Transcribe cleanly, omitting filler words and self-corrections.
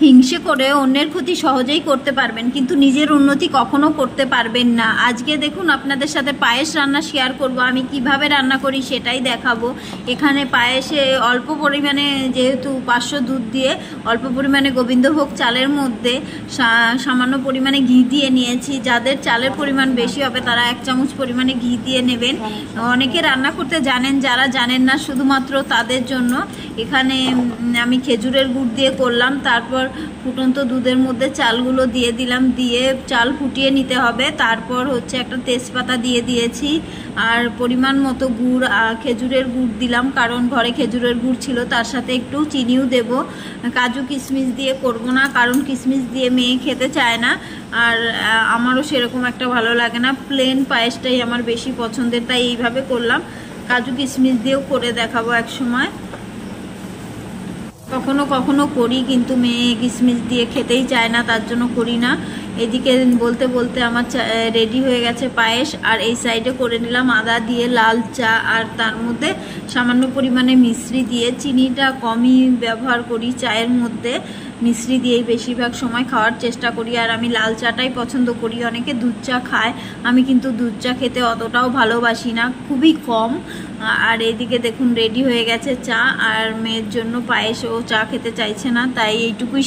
হিংসে করে অন্যের ক্ষতি সহজেই করতে পারবেন, কিন্তু নিজের উন্নতি কখনো করতে পারবেন না। আজকে দেখুন আপনাদের সাথে পায়েস রান্না শেয়ার করব। আমি কিভাবে রান্না করি সেটাই দেখাবো। এখানে পায়েসে অল্প পরিমাণে, যেহেতু 500 দুধ দিয়ে অল্প পরিমাণে গোবিন্দভোগ চালের মধ্যে সামান্য পরিমাণে ঘি দিয়ে নিয়েছি। যাদের চালের পরিমাণ বেশি হবে তারা 1 চামচ পরিমাণে ঘি দিয়ে নেবেন। অনেকে রান্না করতে জানেন, যারা জানেন না শুধুমাত্র তাদের জন্য এখানে আমি খেজুরের গুড় দিয়ে করলাম। তারপর ফুটন্ত দুধের মধ্যে চালগুলো দিয়ে দিলাম, দিয়ে চাল ফুটিয়ে নিতে হবে। তারপর হচ্ছে একটা তেজপাতা দিয়ে দিয়েছি, আর পরিমাণ মতো গুড়, খেজুরের গুড় দিলাম, কারণ ঘরে খেজুরের গুড় ছিল। তার সাথে একটু চিনিও দেব। কাজু কিশমিশ দিয়ে করব না, কারণ কিশমিশ দিয়ে মেয়ে খেতে চায় না, আর আমারও সেরকম একটা ভালো লাগে না। প্লেন পায়েসটাই আমার বেশি পছন্দের, তাই এইভাবে করলাম। কাজু কিশমিশ দিয়েও করে দেখাবো এক সময়। কখনো কখনো করি, কিন্তু মেয়ে কিশমিশ দিয়ে খেতেই চায় না, তার জন্য করি না। এদিকে বলতে বলতে আমার রেডি হয়ে গেছে পায়েস। আর এই সাইডে করে নিলাম আদা দিয়ে লাল চা, আর তার মধ্যে সামান্য পরিমাণে মিশ্রি দিয়ে। চিনিটা কমই ব্যবহার করি চায়ের মধ্যে, মিশ্রি দিয়েই বেশিরভাগ সময় খাওয়ার চেষ্টা করি। আর আমি লাল চাটাই পছন্দ করি। অনেকে দুধ চা খায়, আমি কিন্তু দুধ চা খেতে অতটাও ভালোবাসি না, খুবই কম। আর এদিকে দেখুন রেডি হয়ে গেছে চা, আর মেয়ের জন্য পায়েস। ও চা খেতে চাইছে না, তাই এইটুকুই।